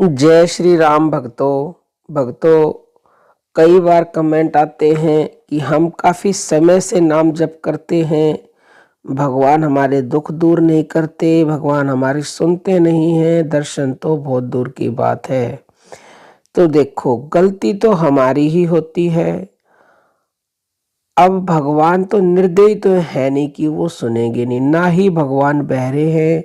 जय श्री राम भक्तों। भक्तों, कई बार कमेंट आते हैं कि हम काफ़ी समय से नाम जप करते हैं, भगवान हमारे दुख दूर नहीं करते, भगवान हमारी सुनते नहीं हैं, दर्शन तो बहुत दूर की बात है। तो देखो, गलती तो हमारी ही होती है। अब भगवान तो निर्दयी तो है नहीं कि वो सुनेंगे नहीं, ना ही भगवान बहरे हैं।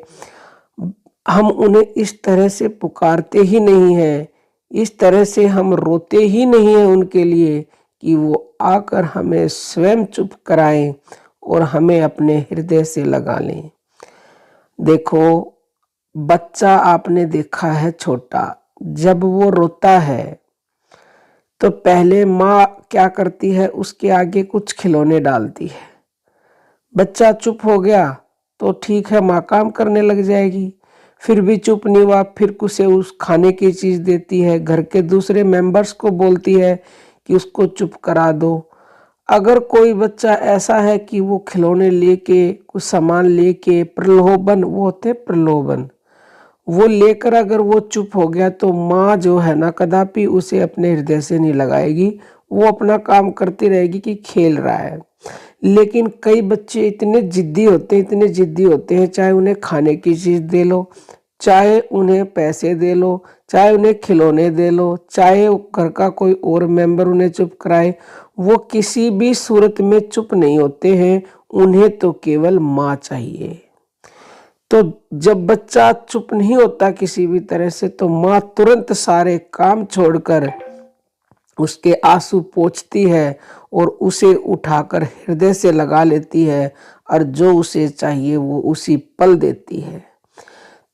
हम उन्हें इस तरह से पुकारते ही नहीं हैं, इस तरह से हम रोते ही नहीं हैं उनके लिए कि वो आकर हमें स्वयं चुप कराएं और हमें अपने हृदय से लगा लें। देखो, बच्चा आपने देखा है छोटा, जब वो रोता है तो पहले माँ क्या करती है, उसके आगे कुछ खिलौने डालती है। बच्चा चुप हो गया तो ठीक है, माँ काम करने लग जाएगी। फिर भी चुप नहीं हुआ, फिर उसे उस खाने की चीज देती है, घर के दूसरे मेंबर्स को बोलती है कि उसको चुप करा दो। अगर कोई बच्चा ऐसा है कि वो खिलौने लेके, कुछ सामान लेके, प्रलोभन, वो होते प्रलोभन, वो लेकर अगर वो चुप हो गया तो माँ जो है ना, कदापि उसे अपने हृदय से नहीं लगाएगी। वो अपना काम करती रहेगी कि खेल रहा है। लेकिन कई बच्चे इतने जिद्दी होते हैं, इतने जिद्दी होते हैं, चाहे उन्हें खाने की चीज दे लो, चाहे उन्हें पैसे दे लो, चाहे उन्हें खिलौने दे लो, चाहे घर का कोई और मेंबर उन्हें चुप कराए, वो किसी भी सूरत में चुप नहीं होते हैं। उन्हें तो केवल माँ चाहिए। तो जब बच्चा चुप नहीं होता किसी भी तरह से, तो माँ तुरंत सारे काम छोड़कर उसके आंसू पोंछती है और उसे उठाकर हृदय से लगा लेती है, और जो उसे चाहिए वो उसी पल देती है।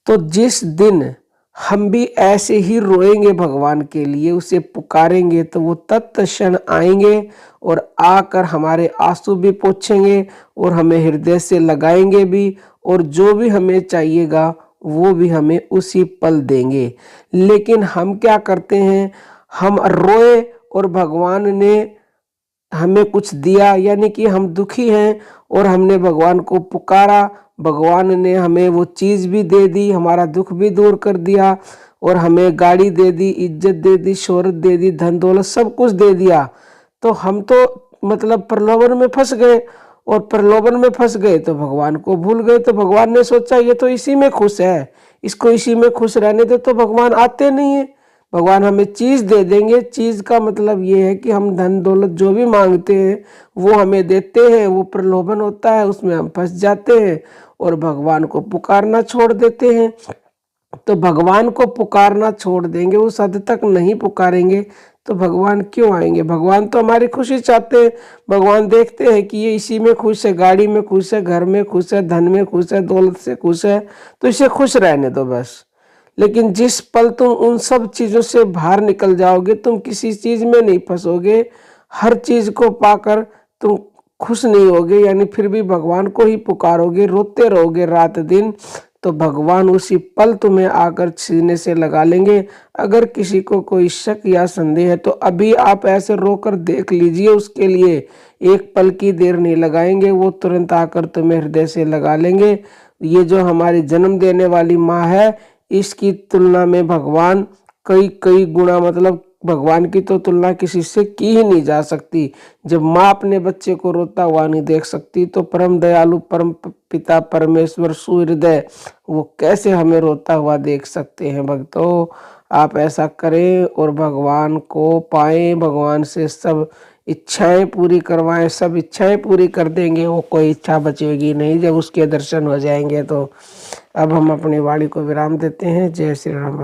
तो जिस दिन हम भी ऐसे ही रोएंगे भगवान के लिए, उसे पुकारेंगे, तो वो तत्क्षण आएंगे और आकर हमारे आंसू भी पोंछेंगे और हमें हृदय से लगाएंगे भी, और जो भी हमें चाहिएगा वो भी हमें उसी पल देंगे। लेकिन हम क्या करते हैं, हम रोए और भगवान ने हमें कुछ दिया, यानी कि हम दुखी हैं और हमने भगवान को पुकारा, भगवान ने हमें वो चीज़ भी दे दी, हमारा दुख भी दूर कर दिया, और हमें गाड़ी दे दी, इज्जत दे दी, शोहरत दे दी, धन दौलत सब कुछ दे दिया। तो हम तो मतलब प्रलोभन में फंस गए, और प्रलोभन में फंस गए तो भगवान को भूल गए। तो भगवान ने सोचा ये तो इसी में खुश है, इसको इसी में खुश रहने दे, तो भगवान आते नहीं है। भगवान हमें चीज दे देंगे, चीज का मतलब ये है कि हम धन दौलत जो भी मांगते हैं वो हमें देते हैं। वो प्रलोभन होता है, उसमें हम फंस जाते हैं और भगवान को पुकारना छोड़ देते हैं। तो भगवान को पुकारना छोड़ देंगे, उस हद तक नहीं पुकारेंगे, तो भगवान क्यों आएंगे। भगवान तो हमारी खुशी चाहते हैं। भगवान देखते हैं कि ये इसी में खुश है, गाड़ी में खुश है, घर में खुश है, धन में खुश है, दौलत से खुश है, तो इसे खुश रहने दो बस। लेकिन जिस पल तुम उन सब चीजों से बाहर निकल जाओगे, तुम किसी चीज में नहीं फंसोगे, हर चीज को पाकर तुम खुश नहीं होगे, यानी फिर भी भगवान को ही पुकारोगे, रोते रहोगे रात दिन, तो भगवान उसी पल तुम्हें आकर सीने से लगा लेंगे। अगर किसी को कोई शक या संदेह है तो अभी आप ऐसे रोकर देख लीजिए, उसके लिए एक पल की देर नहीं लगाएंगे, वो तुरंत आकर तुम्हें हृदय से लगा लेंगे। ये जो हमारी जन्म देने वाली माँ है, इसकी तुलना में भगवान कई कई गुना, मतलब भगवान की तो तुलना किसी से की ही नहीं जा सकती। जब माँ अपने बच्चे को रोता हुआ नहीं देख सकती, तो परम दयालु परम पिता परमेश्वर सुहृदय वो कैसे हमें रोता हुआ देख सकते हैं। भक्तों, आप ऐसा करें और भगवान को पाएं, भगवान से सब इच्छाएं पूरी करवाएं, सब इच्छाएं पूरी कर देंगे, वो कोई इच्छा बचेगी नहीं जब उसके दर्शन हो जाएंगे। तो अब हम अपनी वाणी को विराम देते हैं। जय श्री राम।